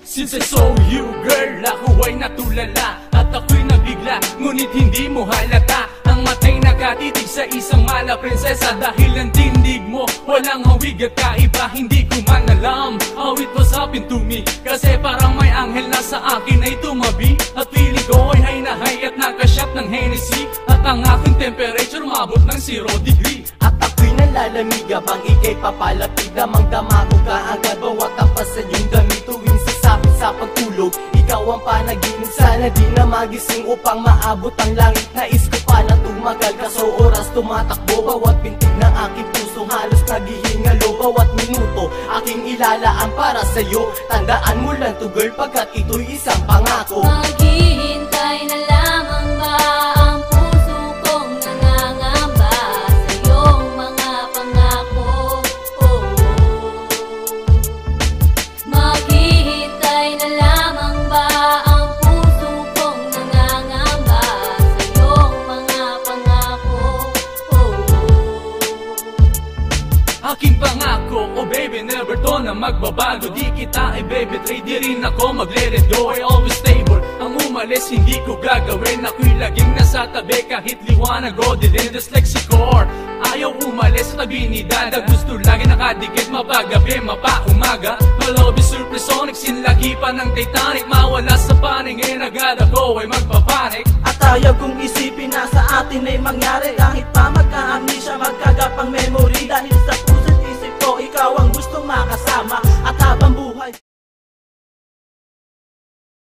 Since I saw you, girl, ako ay natulala at ako'y nabigla, ngunit hindi mo halata. Ang matay nakatitig sa isang mala prinsesa, dahil ang tindig mo walang hawig at kaiba. Hindi ko man alam how it was happened to me, kasi parang may anghel na sa akin ay tumabi. At feeling ko ay high na high at nakashot ng Hennessy, at ang aking temperature umabot ng 0 degree. At ako'y nalalamig habang ika'y papalapig, damang-dama ko kaagad bawat tampas sa iyong damit. Tuwing sasapit sa pagtulog, ikaw ang panaginip. Sana di na magising upang maabot ang langit. Nais ko pa na tumagal, kaso oras tumatakbo. Bawat pintig ng aking puso halos naghihingalo. Bawat minuto aking ilalaan para sa'yo. Tandaan mo lang to girl, pagkat ito'y isang pangako. Maghihintay na lamang ba ang puso kong nangangamba sa iyong mga pangako? Maghihintay na lamang ba ang puso kong nangangamba sa iyong mga pangako? Aking pangako, oh baby, never to na magbabago. Di kita i-betray, di rin ako magre-let go. I always stable, ang umalis hindi ko gagawin. Ako'y laging nasa tabi kahit liwanag o dilim. Just like si Core, ayaw umalis sa tabi ni Dada. Gusto lagi nakadikit, mapagabi, mapaumaga. My love is supersonic, sinlaki pa ng Titanic. Mawala sa paningin, agad ako ay magpapanik. At ayaw kong isipin na sa atin ay mangyari, kahit pa magka-amnesia, magkagapang memory. Dahil